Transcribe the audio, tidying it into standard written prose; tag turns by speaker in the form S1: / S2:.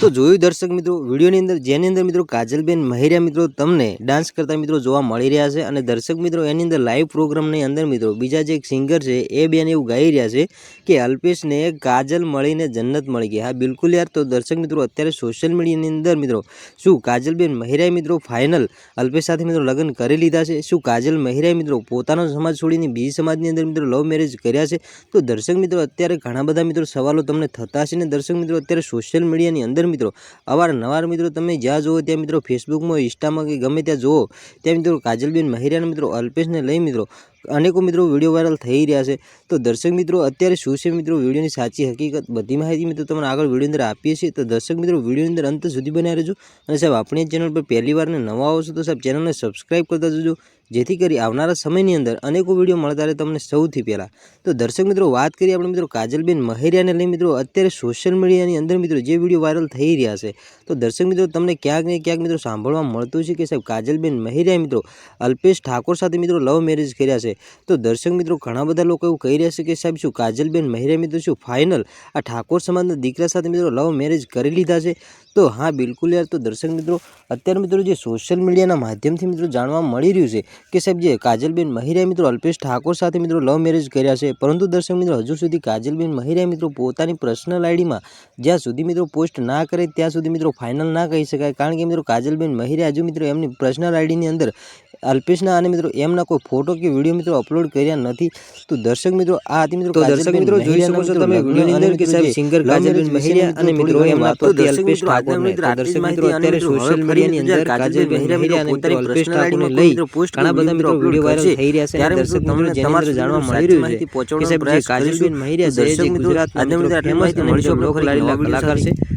S1: તો જોયું દર્શક મિત્રો વિડીયોની અંદર જેની અંદર મિત્રો કાજલબેન મહેરિયા મિત્રો તમને ડાન્સ કરતા મિત્રો જોવા મળી રહ્યા છે અને દર્શક મિત્રો એની અંદર લાઈવ પ્રોગ્રામની અંદર મિત્રો બીજા જે એક સિંગર છે એ બેન એવું ગાઈ રહ્યા છે કે અલ્પેશને કાજલ મળીને જન્નત મળી ગઈ। હા બિલકુલ યાર, તો દર્શક મિત્રો અત્યારે સોશિયલ મીડિયાની અંદર મિત્રો શું કાજલબેન મહેરિયાએ મિત્રો ફાઇનલ અલ્પેશ સાથે મિત્રો લગ્ન કરી લીધા છે? શું કાજલ મહેરિયાએ મિત્રો પોતાનો સમાજ છોડીને બીજી સમાજની અંદર મિત્રો લવ મેરેજ કર્યા છે? તો દર્શક મિત્રો અત્યારે ઘણા બધા મિત્રો સવાલો તમને થતા હશે ને દર્શક મિત્રો અત્યારે સોશિયલ મીડિયાની અંદર મિત્રો અવારનવાર મિત્રો તમે જ્યાં જુઓ ત્યાં મિત્રો ફેસબુકમાં ઇન્સ્ટામાં કે ગમે ત્યાં જુઓ ત્યાં મિત્રો કાજલબેન મહેરિયાના મિત્રો અલ્પેશને લઈ મિત્રો અનેકો મિત્રો વિડીયો વાયરલ થઈ રહ્યા છે। તો દર્શક મિત્રો અત્યારે શું છે મિત્રો વિડીયોની સાચી હકીકત બધી માહિતી મિત્રો તમને આગળ વિડીયો અંદર આપીએ છીએ। તો દર્શક મિત્રો વિડીયોની અંદર અંત સુધી બનાવી રહેજો અને સાહેબ આપણી ચેનલ પર પહેલી વાર નવા આવો છો તો સાહેબ ચેનલને સબસ્ક્રાઈબ કરતા જજો, જેથી કરી આવનારા સમયની અંદર અનેકો વિડીયો મળતા રહે તમને સૌથી પહેલાં। તો દર્શક મિત્રો વાત કરીએ આપણે મિત્રો કાજલબેન મહેરિયાને લઈ મિત્રો અત્યારે સોશિયલ મીડિયાની અંદર મિત્રો જે વિડીયો વાયરલ થઈ રહ્યા છે તો દર્શક મિત્રો તમને ક્યાંક ને ક્યાંક મિત્રો સાંભળવા મળતું છે કે સાહેબ કાજલબેન મહેરિયાએ મિત્રો અલ્પેશ ઠાકોર સાથે મિત્રો લવ મેરેજ કર્યા છે। તો દર્શક મિત્રો ઘણા બધા લોકો એવું કહી રહ્યા છે કે સાહેબ શું કાજલબેન મહેરિયા મિત્રો શું ફાઇનલ આ ઠાકોર સમાજના દીકરા સાથે મિત્રો લવ મેરેજ કરી લીધા છે? તો હા બિલકુલ યાર, તો દર્શક મિત્રો અત્યારે મિત્રો જે સોશિયલ મીડિયાના માધ્યમથી મિત્રો જાણવા મળી રહ્યું છે કે સાહેબ જે કાજલબેન મહેરિયાએ મિત્રો અલ્પેશ ઠાકોર સાથે મિત્રો લવ મેરેજ કર્યા છે, પરંતુ દર્શક મિત્રો હજુ સુધી કાજલબેન મહેરિયાએ મિત્રો પોતાની પર્સનલ આઈડીમાં જ્યાં સુધી મિત્રો પોસ્ટ ના કરે ત્યાં સુધી મિત્રો ફાઇનલ ના કહી શકાય, કારણ કે મિત્રો કાજલબેન મહેરિયા હજુ મિત્રો એમની પર્સનલ આઈડીની અંદર અલ્પેશના અને મિત્રો એમના કોઈ ફોટો કે વિડીયો મિત્રો અપલોડ કર્યા નથી। તો દર્શક મિત્રો આ હતી મિત્રો દર્શક મિત્રો જોઈ શકો છો તમે વિડીયોની અંદર કે સાહેબ સિંગર કાજલબેન મહેરિયા અને મિત્રો એમના પતિ અલ્પેશ ઠાકોરને દર્શક મિત્રો અત્યારે સોશિયલ મીડિયાની અંદર કાજલબેન મહેરિયા અને મિત્રો અલ્પેશ ઠાકોરને લઈ ઘણા બધા મિત્રો વિડીયો વાયરલ થઈ રહ્યા છે ત્યારે દર્શક મિત્રો જેની અંદર જાણવા મળી રહ્યું છે કે સાહેબ જે કાજલબેન મહેરિયા છે જે ગુજરાતના મિત્રો ફેમસ અને મિત્રો લોકલાડીલા કલાકાર છે।